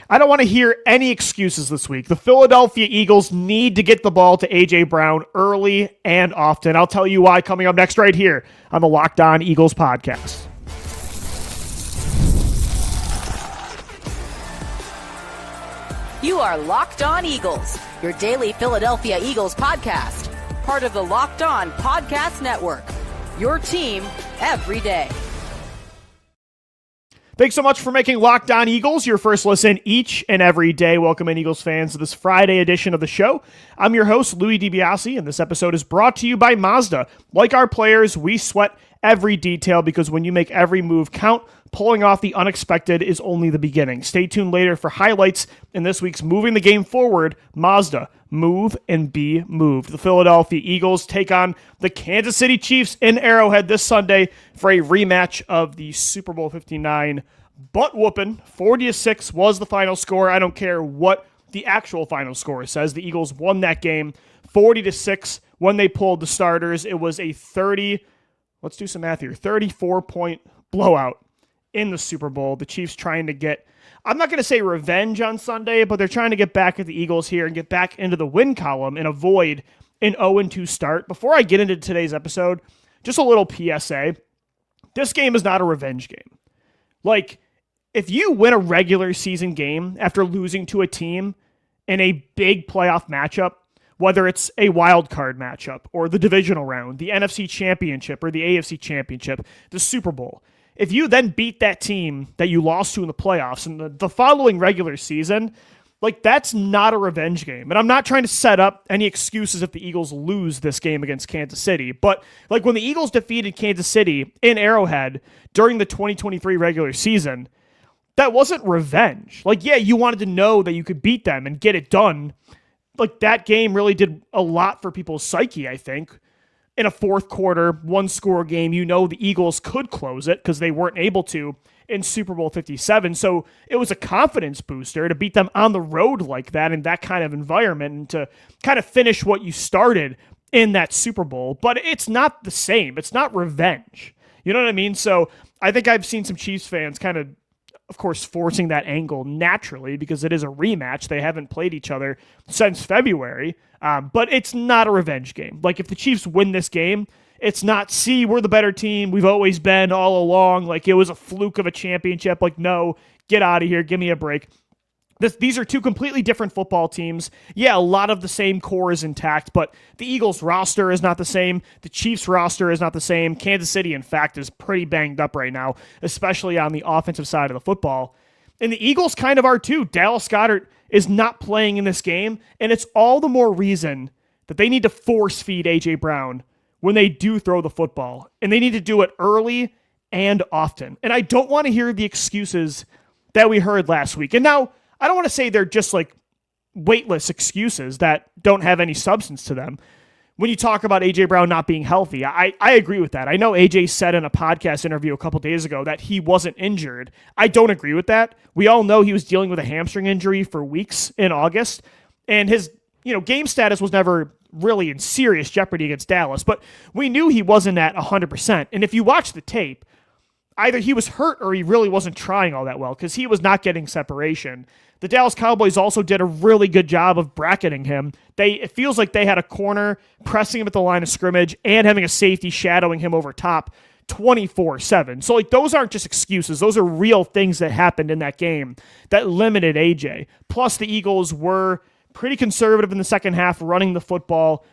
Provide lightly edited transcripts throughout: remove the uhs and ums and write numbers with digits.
I don't want to hear any excuses this week. The Philadelphia Eagles need to get the ball to A.J. Brown early and often. I'll tell you why coming up next right here on the Locked On Eagles podcast. You are Locked On Eagles, your daily Philadelphia Eagles podcast. Part of the Locked On Podcast Network, your team every day. Thanks so much for making Locked On Eagles your first listen each and every day. Welcome in, Eagles fans, to this Friday edition of the show. I'm your host, Louie DiBiase, and this episode is brought to you by Mazda. Like our players, we sweat every detail because when you make every move count, pulling off the unexpected is only the beginning. Stay tuned later for highlights in this week's Moving the Game Forward. Mazda, move and be moved. The Philadelphia Eagles take on the Kansas City Chiefs in Arrowhead this Sunday for a rematch of the Super Bowl 59 butt-whooping. 40-6 was the final score. I don't care what the actual final score says. The Eagles won that game 40-6 when they pulled the starters. It was a 34-point blowout in the Super Bowl. The Chiefs trying to get, I'm not going to say revenge on Sunday, but they're trying to get back at the Eagles here and get back into the win column and avoid an 0-2 start. Before I get into today's episode, just a little PSA. This game is not a revenge game. Like, if you win a regular season game after losing to a team in a big playoff matchup, whether it's a wild card matchup or the divisional round, the NFC Championship or the AFC Championship, the Super Bowl, if you then beat that team that you lost to in the playoffs in the following regular season, like, that's not a revenge game. And I'm not trying to set up any excuses if the Eagles lose this game against Kansas City. But, like, when the Eagles defeated Kansas City in Arrowhead during the 2023 regular season, that wasn't revenge. Like, yeah, you wanted to know that you could beat them and get it done. Like, that game really did a lot for people's psyche, I think. In a fourth quarter, one-score game, you know the Eagles could close it because they weren't able to in Super Bowl 57. So it was a confidence booster to beat them on the road like that in that kind of environment and to kind of finish what you started in that Super Bowl. But it's not the same. It's not revenge. You know what I mean? So I think I've seen some Chiefs fans kind of course, forcing that angle naturally because it is a rematch. They haven't played each other since February, but it's not a revenge game. Like, if the Chiefs win this game, it's not, see, we're the better team. We've always been all along. Like, it was a fluke of a championship. Like, no, get out of here. Give me a break. These are two completely different football teams. Yeah, a lot of the same core is intact, but the Eagles roster is not the same. The Chiefs roster is not the same. Kansas City, in fact, is pretty banged up right now, especially on the offensive side of the football. And the Eagles kind of are too. Dallas Goedert is not playing in this game, and it's all the more reason that they need to force feed A.J. Brown when they do throw the football, and they need to do it early and often. And I don't want to hear the excuses that we heard last week. And now, I don't want to say they're just like weightless excuses that don't have any substance to them. When you talk about A.J. Brown not being healthy, I agree with that. I know A.J. said in a podcast interview a couple days ago that he wasn't injured. I don't agree with that. We all know he was dealing with a hamstring injury for weeks in August, and his game status was never really in serious jeopardy against Dallas, but we knew he wasn't at 100%. And if you watch the tape, either he was hurt or he really wasn't trying all that well because he was not getting separation. The Dallas Cowboys also did a really good job of bracketing him. It feels like they had a corner pressing him at the line of scrimmage and having a safety shadowing him over top 24/7. So, like, those aren't just excuses. Those are real things that happened in that game that limited AJ. Plus, the Eagles were pretty conservative in the second half running the football.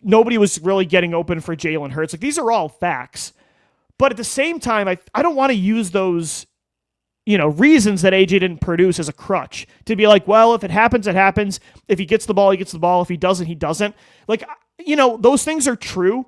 Nobody was really getting open for Jalen Hurts. Like, these are all facts. But at the same time, I don't want to use those reasons that AJ didn't produce as a crutch to be like, well, if it happens, it happens. If he gets the ball, he gets the ball. If he doesn't, he doesn't. Like, those things are true,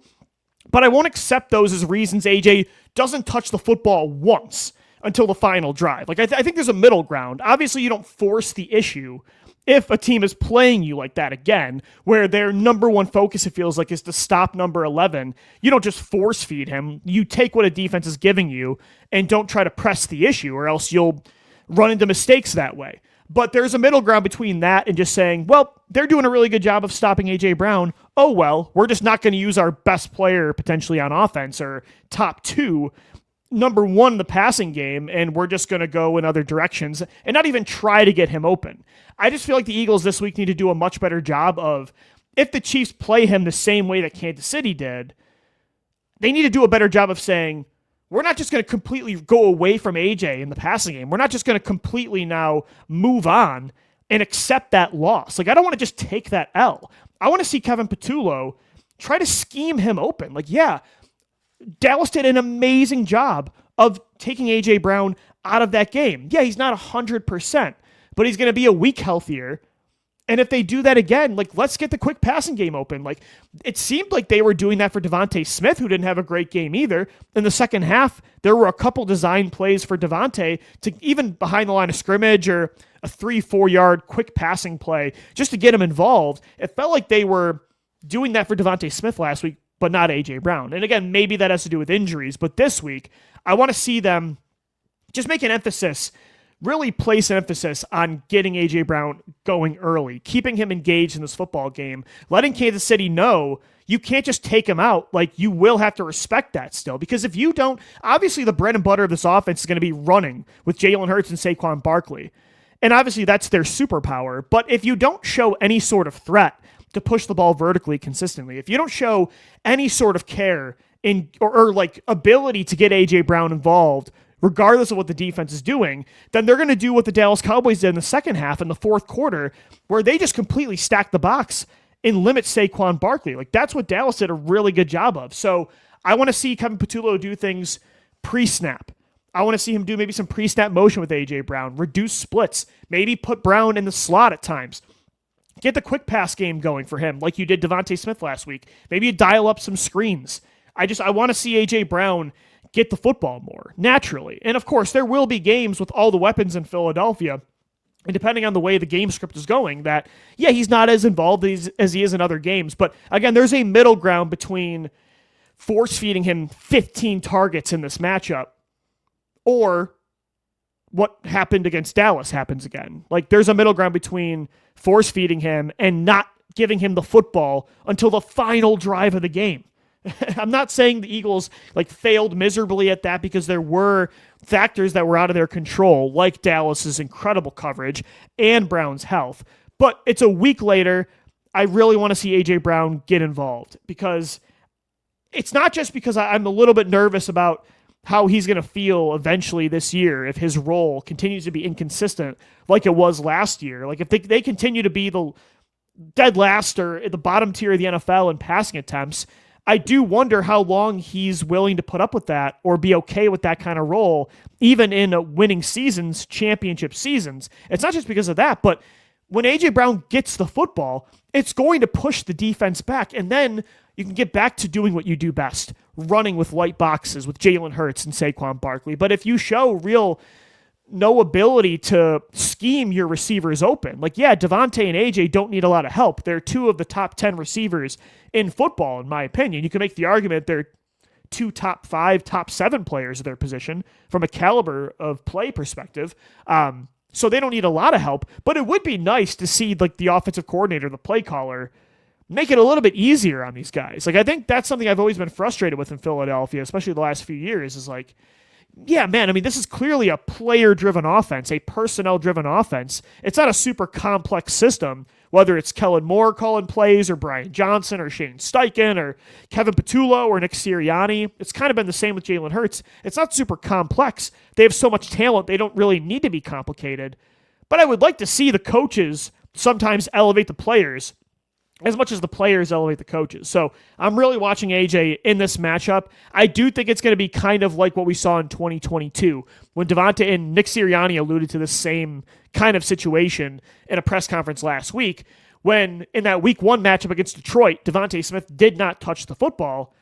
but I won't accept those as reasons AJ doesn't touch the football once until the final drive. Like, I think there's a middle ground. Obviously, you don't force the issue if a team is playing you like that again, where their number one focus, it feels like, is to stop number 11. You don't just force feed him. You take what a defense is giving you and don't try to press the issue, or else you'll run into mistakes that way. But there's a middle ground between that and just saying, well, they're doing a really good job of stopping A.J. Brown. Oh, well, we're just not going to use our best player potentially on offense or top two number one in the passing game, and we're just going to go in other directions and not even try to get him open. I just feel like the Eagles this week need to do a much better job of, if the Chiefs play him the same way that Kansas City did, they need to do a better job of saying, we're not just going to completely go away from AJ in the passing game. We're not just going to completely now move on and accept that loss. Like, I don't want to just take that L. I want to see Kevin Patullo try to scheme him open. Like, yeah, Dallas did an amazing job of taking A.J. Brown out of that game. Yeah, he's not 100%, but he's going to be a week healthier. And if they do that again, like, let's get the quick passing game open. Like, it seemed like they were doing that for DeVonta Smith, who didn't have a great game either. In the second half, there were a couple design plays for DeVonta to even behind the line of scrimmage or a 3-4 yard quick passing play just to get him involved. It felt like they were doing that for DeVonta Smith last week, but not A.J. Brown. And again, maybe that has to do with injuries, but this week, I want to see them just make an emphasis, really place an emphasis on getting A.J. Brown going early, keeping him engaged in this football game, letting Kansas City know you can't just take him out. Like, you will have to respect that still, because if you don't, obviously the bread and butter of this offense is going to be running with Jalen Hurts and Saquon Barkley. And obviously that's their superpower. But if you don't show any sort of threat to push the ball vertically consistently, if you don't show any sort of care in or like ability to get A.J. Brown involved, regardless of what the defense is doing, then they're going to do what the Dallas Cowboys did in the second half in the fourth quarter, where they just completely stacked the box and limit Saquon Barkley. Like, that's what Dallas did a really good job of. So I want to see Kevin Patullo do things pre-snap. I want to see him do maybe some pre-snap motion with A.J. Brown, reduce splits, maybe put Brown in the slot at times. Get the quick pass game going for him like you did DeVonta Smith last week. Maybe you dial up some screens. I want to see A.J. Brown get the football more, naturally. And of course, there will be games with all the weapons in Philadelphia, and depending on the way the game script is going, that, yeah, he's not as involved as he is in other games. But again, there's a middle ground between force-feeding him 15 targets in this matchup or what happened against Dallas happens again. Like, there's a middle ground between force-feeding him and not giving him the football until the final drive of the game. I'm not saying the Eagles failed miserably at that, because there were factors that were out of their control, like Dallas's incredible coverage and Brown's health. But it's a week later. I really want to see A.J. Brown get involved, because it's not just because I'm a little bit nervous about how he's going to feel eventually this year if his role continues to be inconsistent like it was last year. Like, if they continue to be the dead last or at the bottom tier of the NFL in passing attempts, I do wonder how long he's willing to put up with that or be okay with that kind of role, even in winning seasons, championship seasons. It's not just because of that, but when A.J. Brown gets the football, it's going to push the defense back, and then you can get back to doing what you do best, running with light boxes with Jalen Hurts and Saquon Barkley. But if you show no ability to scheme your receivers open, like, yeah, DeVonta and AJ don't need a lot of help. They're two of the top 10 receivers in football, in my opinion. You can make the argument they're two top 5, top 7 players of their position from a caliber of play perspective. So they don't need a lot of help, but it would be nice to see the offensive coordinator, the play caller, make it a little bit easier on these guys. I think that's something I've always been frustrated with in Philadelphia, especially the last few years, is yeah, man, this is clearly a player-driven offense, a personnel-driven offense. It's not a super complex system, whether it's Kellen Moore calling plays or Brian Johnson or Shane Steichen or Kevin Patullo or Nick Sirianni. It's kind of been the same with Jalen Hurts. It's not super complex. They have so much talent, they don't really need to be complicated. But I would like to see the coaches sometimes elevate the players as much as the players elevate the coaches. So I'm really watching AJ in this matchup. I do think it's going to be kind of like what we saw in 2022 when DeVonta and Nick Sirianni alluded to the same kind of situation in a press conference last week, when in that week 1 matchup against Detroit, DeVonta Smith did not touch the football.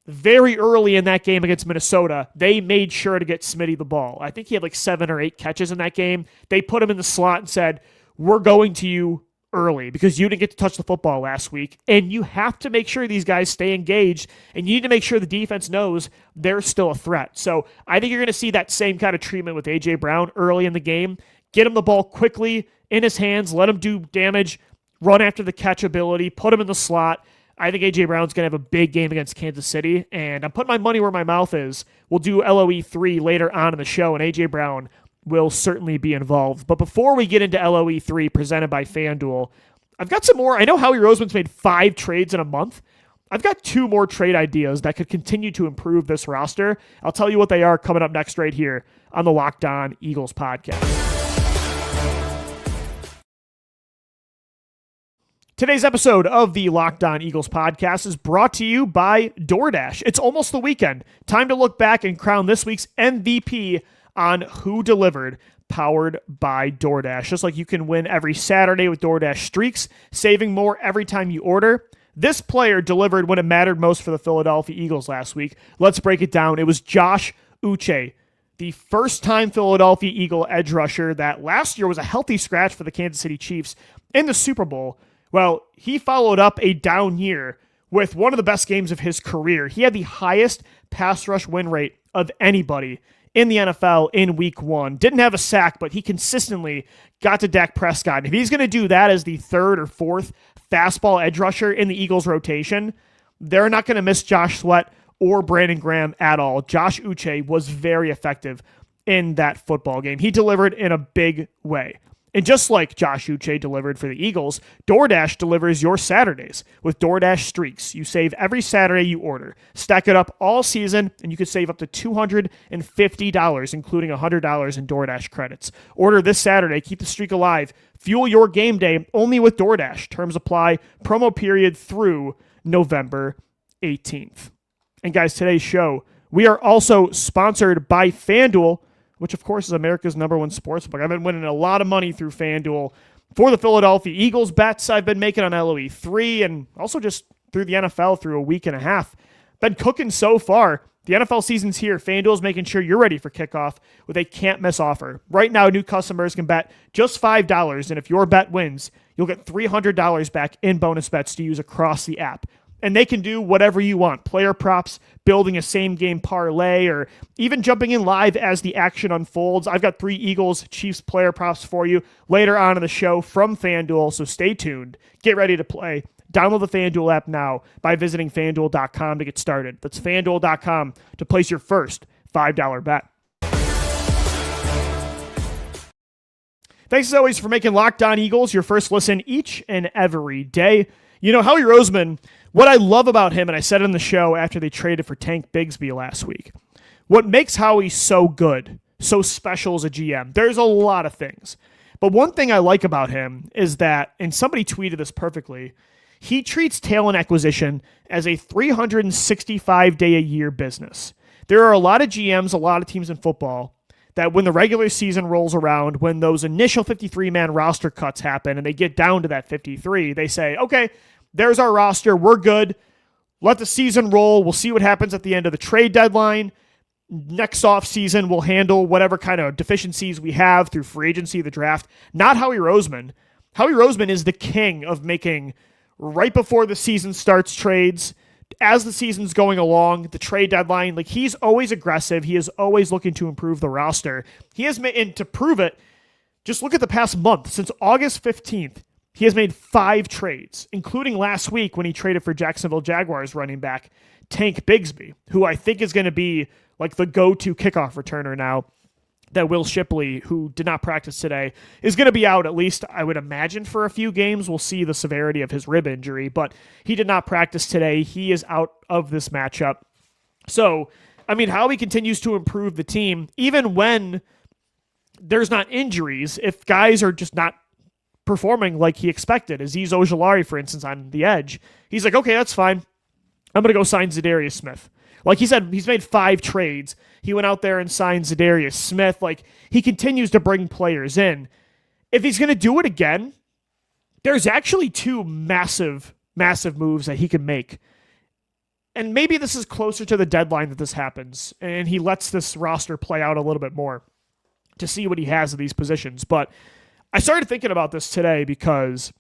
Very early in that game against Minnesota, they made sure to get Smitty the ball. I think he had 7 or 8 catches in that game. They put him in the slot and said, we're going to you early because you didn't get to touch the football last week, and you have to make sure these guys stay engaged, and you need to make sure the defense knows they're still a threat. So I think you're going to see that same kind of treatment with A.J. Brown early in the game. Get him the ball quickly in his hands, let him do damage, run after the catch ability, put him in the slot. I think A.J. Brown's going to have a big game against Kansas City, and I'm putting my money where my mouth is. We'll do LOE 3 later on in the show, and A.J. Brown will certainly be involved. But before we get into LOE 3 presented by FanDuel, I've got some more. I know Howie Roseman's made 5 trades in a month. I've got 2 more trade ideas that could continue to improve this roster. I'll tell you what they are coming up next right here on the Locked On Eagles podcast. Today's episode of the Locked On Eagles podcast is brought to you by DoorDash. It's almost the weekend. Time to look back and crown this week's MVP on Who Delivered, powered by DoorDash. Just like you can win every Saturday with DoorDash Streaks, saving more every time you order. This player delivered when it mattered most for the Philadelphia Eagles last week. Let's break it down. It was Josh Uche, the first-time Philadelphia Eagle edge rusher that last year was a healthy scratch for the Kansas City Chiefs in the Super Bowl. Well, he followed up a down year with one of the best games of his career. He had the highest pass rush win rate of anybody in the NFL in week 1. Didn't have a sack, but he consistently got to Dak Prescott. And if he's going to do that as the 3rd or 4th fastball edge rusher in the Eagles rotation, they're not going to miss Josh Sweat or Brandon Graham at all. Josh Uche was very effective in that football game. He delivered in a big way. And just like Josh Uche delivered for the Eagles, DoorDash delivers your Saturdays with DoorDash Streaks. You save every Saturday you order. Stack it up all season, and you can save up to $250, including $100 in DoorDash credits. Order this Saturday. Keep the streak alive. Fuel your game day only with DoorDash. Terms apply. Promo period through November 18th. And guys, today's show, we are also sponsored by FanDuel, which of course is America's #1 sportsbook. I've been winning a lot of money through FanDuel for the Philadelphia Eagles bets I've been making on LOE 3 and also just through the NFL through a week and a half. Been cooking so far. The NFL season's here. FanDuel's making sure you're ready for kickoff with a can't-miss offer. Right now, new customers can bet just $5, and if your bet wins, you'll get $300 back in bonus bets to use across the app. And they can do whatever you want. Player props, building a same-game parlay, or even jumping in live as the action unfolds. I've got 3 Eagles-Chiefs player props for you later on in the show from FanDuel, so stay tuned. Get ready to play. Download the FanDuel app now by visiting FanDuel.com to get started. That's FanDuel.com to place your first $5 bet. Thanks as always for making Locked On Eagles your first listen each and every day. You know, Howie Roseman, what I love about him, and I said it on the show after they traded for Tank Bigsby last week, what makes Howie so good, so special as a GM, there's a lot of things. But one thing I like about him is that, and somebody tweeted this perfectly, he treats talent acquisition as a 365-day-a-year business. There are a lot of GMs, a lot of teams in football, that when the regular season rolls around, when those initial 53-man roster cuts happen and they get down to that 53, they say, okay, there's our roster. We're good. Let the season roll. We'll see what happens at the end of the trade deadline. Next offseason, we'll handle whatever kind of deficiencies we have through free agency, the draft. Not Howie Roseman. Howie Roseman is the king of making right before the season starts trades, as the season's going along, the trade deadline. Like, he's always aggressive. He is always looking to improve the roster. He has made, and to prove it, just look at the past month. Since August 15th, he has made 5 trades, including last week when he traded for Jacksonville Jaguars running back Tank Bigsby, who I think is going to be like the go-to kickoff returner now that Will Shipley, who did not practice today, is going to be out at least, I would imagine, for a few games. We'll see the severity of his rib injury, but he did not practice today. He is out of this matchup. So, I mean, Howie continues to improve the team, even when there's not injuries, if guys are just not performing like he expected. Azeez Ojulari, for instance, on the edge, he's like, okay, that's fine. I'm going to go sign Zadarius Smith. Like he said, he's made 5 trades. He went out there and signed Zadarius Smith. Like, he continues to bring players in. If he's going to do it again, there's actually 2 massive moves that he can make. And maybe this is closer to the deadline that this happens, and he lets this roster play out a little bit more to see what he has at these positions. But I started thinking about this today because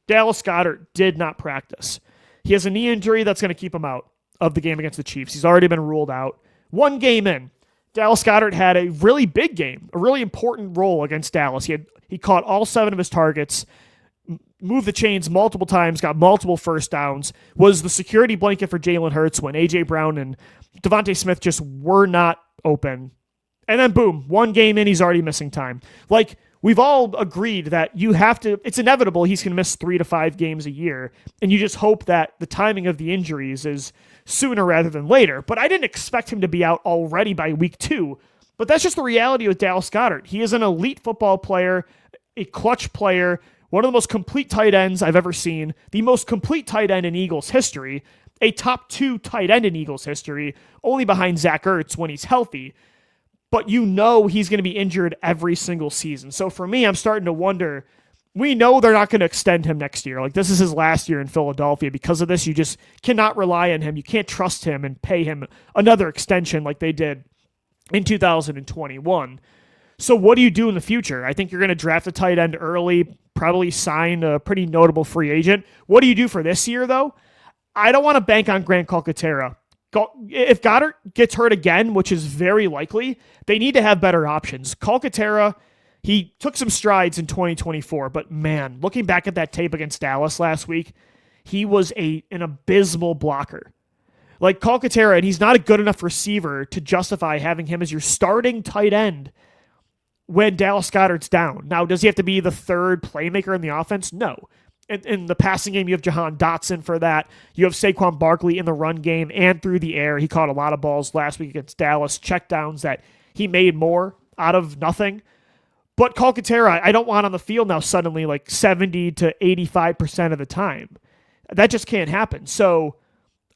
Dallas Goedert did not practice. He has a knee injury that's going to keep him out of the game against the Chiefs. He's already been ruled out. 1 game in, Dallas Goedert had a really big game, a really important role against Dallas. He caught all 7 of his targets, moved the chains multiple times, got multiple first downs, was the security blanket for Jalen Hurts when A.J. Brown and DeVonta Smith just were not open. And then boom, one game in, he's already missing time. Like, we've all agreed that you have to, it's inevitable he's going to miss 3 to 5 games a year, and you just hope that the timing of the injuries is sooner rather than later. But I didn't expect him to be out already by week 2. But that's just the reality with Dallas Goedert. He is an elite football player, a clutch player, one of the most complete tight ends I've ever seen, the most complete tight end in Eagles history, a top 2 tight end in Eagles history, only behind Zach Ertz when he's healthy. But you know he's going to be injured every single season. So for me, I'm starting to wonder, we know they're not going to extend him next year. Like, this is his last year in Philadelphia. Because of this, you just cannot rely on him. You can't trust him and pay him another extension like they did in 2021. So what do you do in the future? I think you're going to draft a tight end early, probably sign a pretty notable free agent. What do you do for this year, though? I don't want to bank on Grant Calcaterra. If Goddard gets hurt again, which is very likely, they need to have better options. Calcaterra, he took some strides in 2024, but man, looking back at that tape against Dallas last week, he was an abysmal blocker. Like Calcaterra, and he's not a good enough receiver to justify having him as your starting tight end when Dallas Goedert's down. Now, does he have to be the third playmaker in the offense? No. In the passing game, you have Jahan Dotson for that. You have Saquon Barkley in the run game and through the air. He caught a lot of balls last week against Dallas, checkdowns that he made more out of nothing. But Calcaterra, I don't want on the field now suddenly like 70 to 85% of the time. That just can't happen. So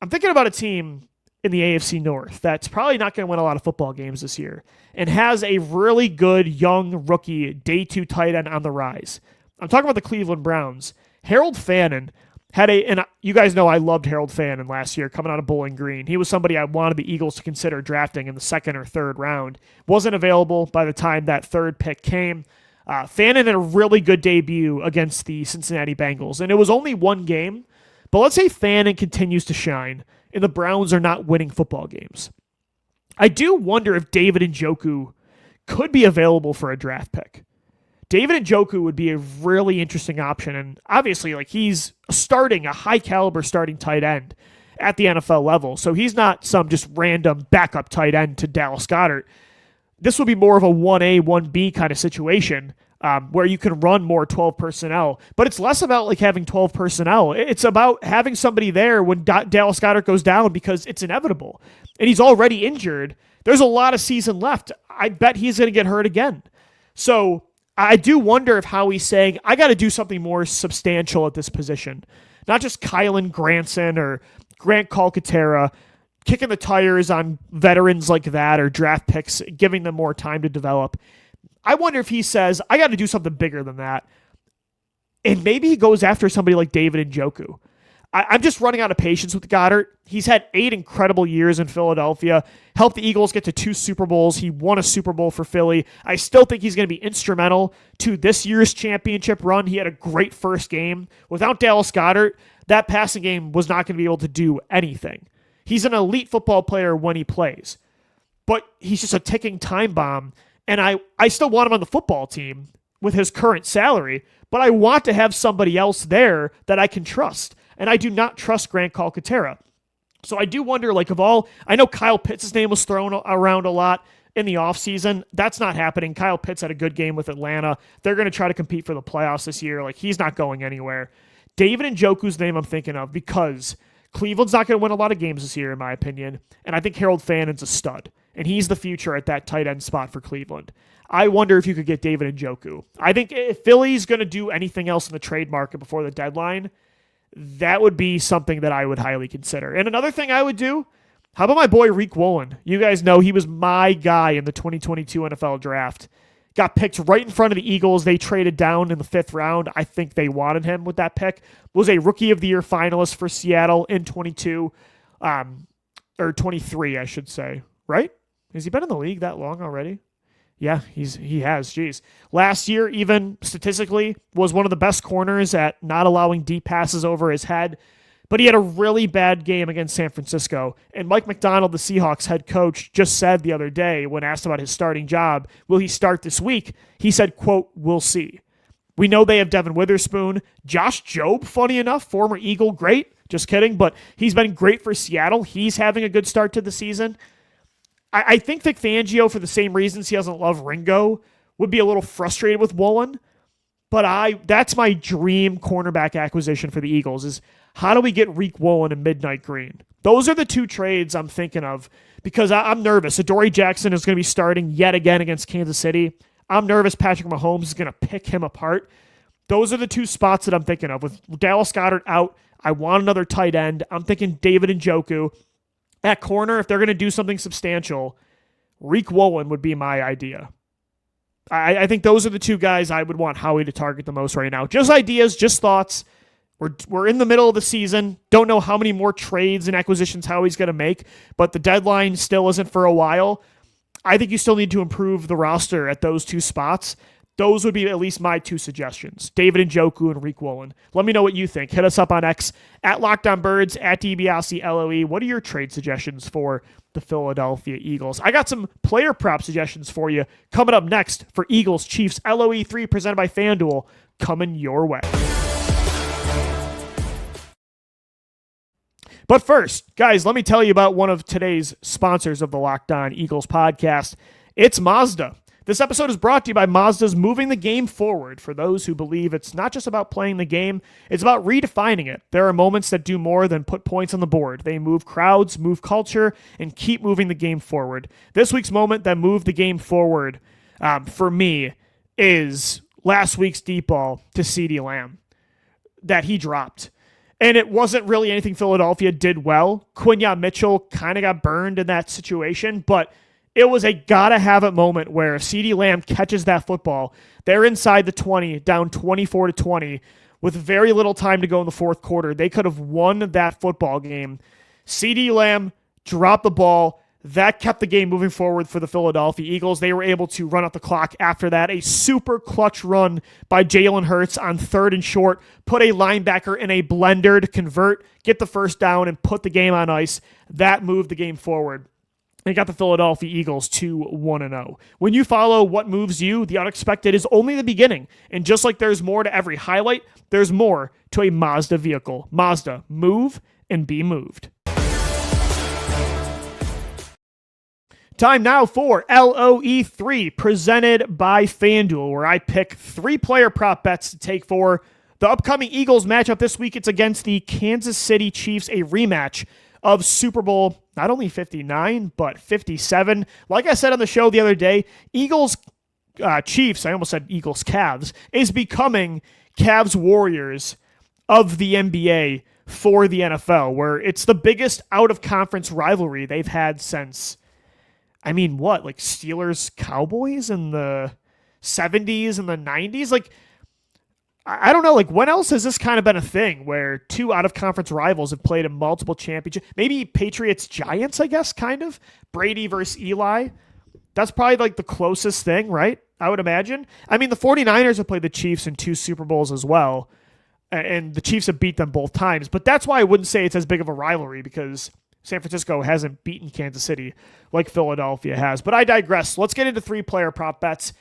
I'm thinking about a team in the AFC North that's probably not going to win a lot of football games this year and has a really good young rookie day 2 tight end on the rise. I'm talking about the Cleveland Browns. Harold Fannin and you guys know I loved Harold Fannin last year coming out of Bowling Green. He was somebody I wanted the Eagles to consider drafting in the 2nd or 3rd round. Wasn't available by the time that 3rd pick came. Fannin had a really good debut against the Cincinnati Bengals, and it was only one game. But let's say Fannin continues to shine, and the Browns are not winning football games. I do wonder if David Njoku could be available for a draft pick. David Njoku would be a really interesting option, and obviously, like, he's a high-caliber starting tight end at the NFL level, so he's not some just random backup tight end to Dallas Goedert. This would be more of a 1A, 1B kind of situation where you can run more 12 personnel, but it's less about like having 12 personnel. It's about having somebody there when Dallas Goedert goes down because it's inevitable, and he's already injured. There's a lot of season left. I bet he's going to get hurt again. So I do wonder if Howie's saying, I got to do something more substantial at this position. Not just Kylan Granson or Grant Calcaterra kicking the tires on veterans like that or draft picks, giving them more time to develop. I wonder if he says, I got to do something bigger than that. And maybe he goes after somebody like David Njoku. I'm just running out of patience with Goedert. He's had 8 incredible years in Philadelphia, helped the Eagles get to 2 Super Bowls. He won a Super Bowl for Philly. I still think he's going to be instrumental to this year's championship run. He had a great first game. Without Dallas Goedert, that passing game was not going to be able to do anything. He's an elite football player when he plays, but he's just a ticking time bomb, and I still want him on the football team with his current salary, but I want to have somebody else there that I can trust. And I do not trust Grant Calcaterra. So I do wonder, like, I know Kyle Pitts' name was thrown around a lot in the offseason. That's not happening. Kyle Pitts had a good game with Atlanta. They're going to try to compete for the playoffs this year. Like, he's not going anywhere. David Njoku's name I'm thinking of because Cleveland's not going to win a lot of games this year, in my opinion. And I think Harold Fannin's a stud. And he's the future at that tight end spot for Cleveland. I wonder if you could get David Njoku. I think if Philly's going to do anything else in the trade market before the deadline, that would be something that I would highly consider. And another thing I would do, how about my boy Reek Woolen? You guys know he was my guy in the 2022 NFL draft. Got picked right in front of the Eagles. They traded down in the 5th round. I think they wanted him with that pick. Was a Rookie of the Year finalist for Seattle in 22, or 23, I should say. Right? Has he been in the league that long already? Yeah, he has. Jeez. Last year, even statistically, was one of the best corners at not allowing deep passes over his head. But he had a really bad game against San Francisco. And Mike McDonald, the Seahawks head coach, just said the other day when asked about his starting job, will he start this week? He said, quote, we'll see. We know they have Devin Witherspoon. Josh Jobe, funny enough, former Eagle, great. Just kidding, but he's been great for Seattle. He's having a good start to the season. I think Vic Fangio, for the same reasons he doesn't love Ringo, would be a little frustrated with Woolen. But that's my dream cornerback acquisition for the Eagles is how do we get Reek Woolen and Midnight Green? Those are the two trades I'm thinking of because I'm nervous. Adoree Jackson is going to be starting yet again against Kansas City. I'm nervous Patrick Mahomes is going to pick him apart. Those are the two spots that I'm thinking of. With Dallas Goedert out, I want another tight end. I'm thinking David Njoku. At corner, if they're going to do something substantial, Reek Woolen would be my idea. I think those are the two guys I would want Howie to target the most right now. Just ideas, just thoughts. We're in the middle of the season. Don't know how many more trades and acquisitions Howie's going to make, but the deadline still isn't for a while. I think you still need to improve the roster at those two spots. Those would be at least my two suggestions, David Njoku and Reek Woolen. Let me know what you think. Hit us up on X, at LockedOnBirds, at DBLCLOE. What are your trade suggestions for the Philadelphia Eagles? I got some player prop suggestions for you coming up next for Eagles Chiefs LOE 3 presented by FanDuel coming your way. But first, guys, let me tell you about one of today's sponsors of the Locked On Eagles podcast. It's Mazda. This episode is brought to you by Mazda's Moving the Game Forward. For those who believe it's not just about playing the game, it's about redefining it. There are moments that do more than put points on the board. They move crowds, move culture, and keep moving the game forward. This week's moment that moved the game forward for me is last week's deep ball to CeeDee Lamb that he dropped. And it wasn't really anything Philadelphia did well. Quinyon Mitchell kind of got burned in that situation, but it was a gotta-have-it moment where CeeDee Lamb catches that football. They're inside the 20, down 24-20, with very little time to go in the fourth quarter. They could have won that football game. CeeDee Lamb dropped the ball. That kept the game moving forward for the Philadelphia Eagles. They were able to run out the clock after that. A super clutch run by Jalen Hurts on 3rd and short, put a linebacker in a blender to convert, get the first down, and put the game on ice. That moved the game forward. They got the Philadelphia Eagles to 1-0. When you follow what moves you, the unexpected is only the beginning. And just like there's more to every highlight, there's more to a Mazda vehicle. Mazda, move and be moved. Time now for LOE 3, presented by FanDuel, where I pick 3 player prop bets to take for the upcoming Eagles matchup this week. It's against the Kansas City Chiefs, a rematch of Super Bowl, not only 59, but 57. Like I said on the show the other day, Eagles Chiefs, I almost said Eagles Cavs, is becoming Cavs Warriors of the NBA for the NFL, where it's the biggest out-of-conference rivalry they've had since, like Steelers Cowboys in the 70s and the 90s? Like, I don't know, when else has this kind of been a thing where two out-of-conference rivals have played in multiple championships? Maybe Patriots-Giants, I guess, kind of. Brady versus Eli. That's probably the closest thing, right? I would imagine. I mean, the 49ers have played the Chiefs in 2 Super Bowls as well, and the Chiefs have beat them both times. But that's why I wouldn't say it's as big of a rivalry, because San Francisco hasn't beaten Kansas City like Philadelphia has. But I digress. Let's get into 3 player prop bets.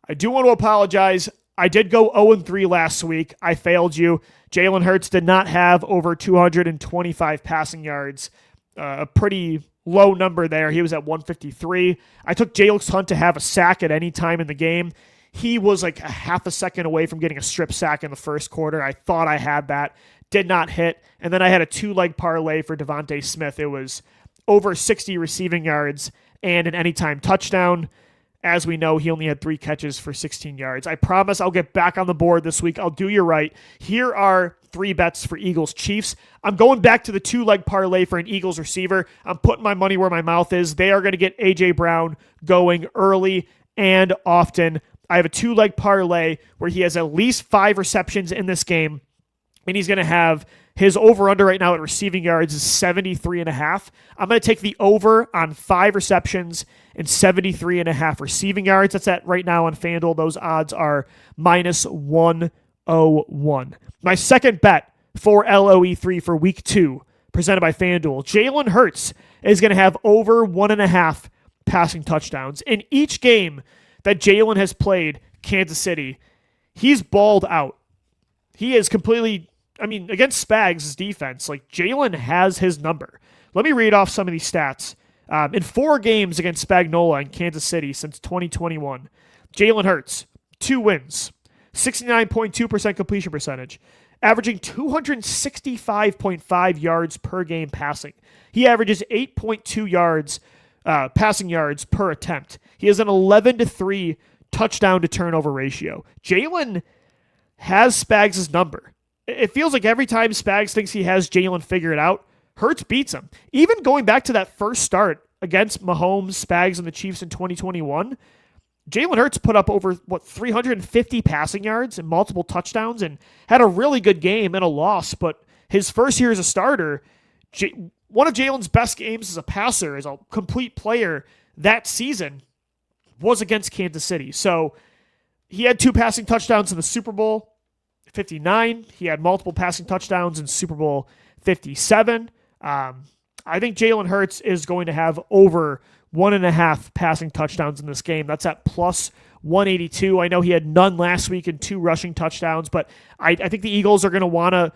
I do want to apologize. I did go 0-3 last week. I failed you. Jalen Hurts did not have over 225 passing yards. A pretty low number there. He was at 153. I took Jalen Hunt to have a sack at any time in the game. He was a half a second away from getting a strip sack in the first quarter. I thought I had that. Did not hit. And then I had a 2-leg parlay for DeVonta Smith. It was over 60 receiving yards and an anytime touchdown. As we know, he only had 3 catches for 16 yards. I promise I'll get back on the board this week. I'll do you right. Here are 3 bets for Eagles Chiefs. I'm going back to the 2-leg parlay for an Eagles receiver. I'm putting my money where my mouth is. They are going to get A.J. Brown going early and often. I have a 2-leg parlay where he has at least 5 receptions in this game, and he's going to have his over-under right now at receiving yards is 73.5. I'm going to take the over on 5 receptions and 73.5 receiving yards. That's at right now on FanDuel. Those odds are -101. My second bet for LOE 3 for week 2, presented by FanDuel. Jalen Hurts is going to have over 1.5 passing touchdowns. In each game that Jalen has played Kansas City, he's balled out. He is completely, against Spags' defense, like Jalen has his number. Let me read off some of these stats. In 4 games against Spagnuolo in Kansas City since 2021, Jalen Hurts, 2 wins, 69.2% completion percentage, averaging 265.5 yards per game passing. He averages 8.2 yards passing yards per attempt. He has an 11-3 touchdown to turnover ratio. Jalen has Spags' number. It feels like every time Spags thinks he has Jalen figured out, Hurts beats him. Even going back to that first start against Mahomes, Spags, and the Chiefs in 2021, Jalen Hurts put up over, 350 passing yards and multiple touchdowns and had a really good game and a loss. But his first year as a starter, one of Jalen's best games as a passer, as a complete player that season, was against Kansas City. So he had 2 passing touchdowns in the Super Bowl 59. He had multiple passing touchdowns in Super Bowl 57. I think Jalen Hurts is going to have over 1.5 passing touchdowns in this game. That's at plus 182. I know he had none last week and 2 rushing touchdowns, but I think the Eagles are going to want to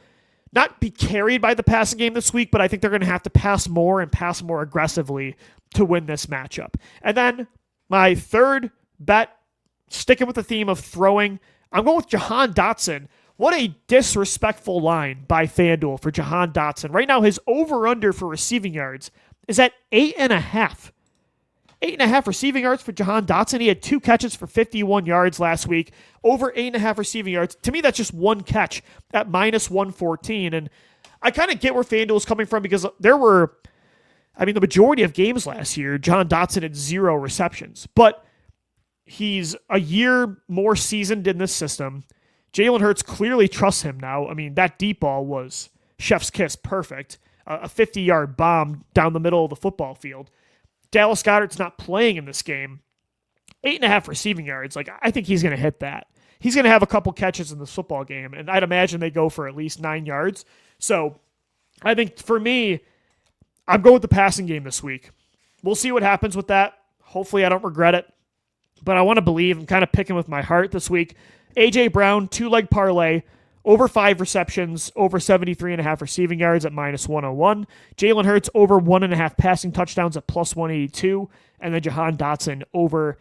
not be carried by the passing game this week, but I think they're going to have to pass more and pass more aggressively to win this matchup. And then my third bet, sticking with the theme of throwing, I'm going with Jahan Dotson. What a disrespectful line by FanDuel for Jahan Dotson. Right now, his over-under for receiving yards is at 8.5. 8.5 receiving yards for Jahan Dotson. He had 2 catches for 51 yards last week. Over 8.5 receiving yards. To me, that's just 1 catch at minus 114. And I kind of get where FanDuel is coming from because there were, the majority of games last year, Jahan Dotson had 0 receptions. But he's a year more seasoned in this system. Jalen Hurts clearly trusts him now. That deep ball was chef's kiss, perfect. A 50-yard bomb down the middle of the football field. Dallas Goedert's not playing in this game. 8.5 receiving yards. I think he's going to hit that. He's going to have a couple catches in this football game, and I'd imagine they go for at least 9 yards. So I think for me, I'm going with the passing game this week. We'll see what happens with that. Hopefully I don't regret it, but I want to believe. I'm kind of picking with my heart this week. A.J. Brown, 2-leg parlay, over 5 receptions, over 73.5 receiving yards at minus 101. Jalen Hurts over 1.5 passing touchdowns at plus 182. And then Jahan Dotson over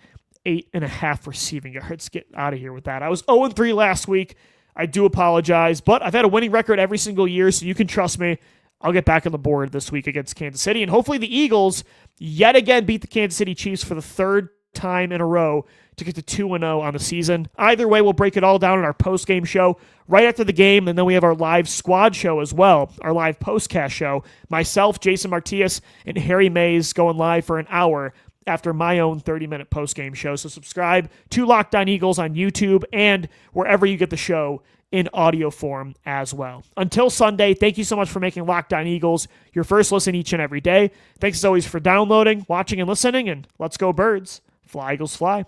8.5 receiving yards. Get out of here with that. I was 0-3 last week. I do apologize, but I've had a winning record every single year, so you can trust me. I'll get back on the board this week against Kansas City. And hopefully the Eagles yet again beat the Kansas City Chiefs for the 3rd time in a row to get to 2-0 on the season. Either way, we'll break it all down in our post-game show right after the game, and then we have our live squad show as well, our live postcast show. Myself, Jason Martias, and Harry Mays going live for an hour after my own 30-minute post-game show. So subscribe to Locked On Eagles on YouTube and wherever you get the show in audio form as well. Until Sunday, thank you so much for making Locked On Eagles your first listen each and every day. Thanks as always for downloading, watching, and listening, and let's go Birds. Fly, Eagles, fly.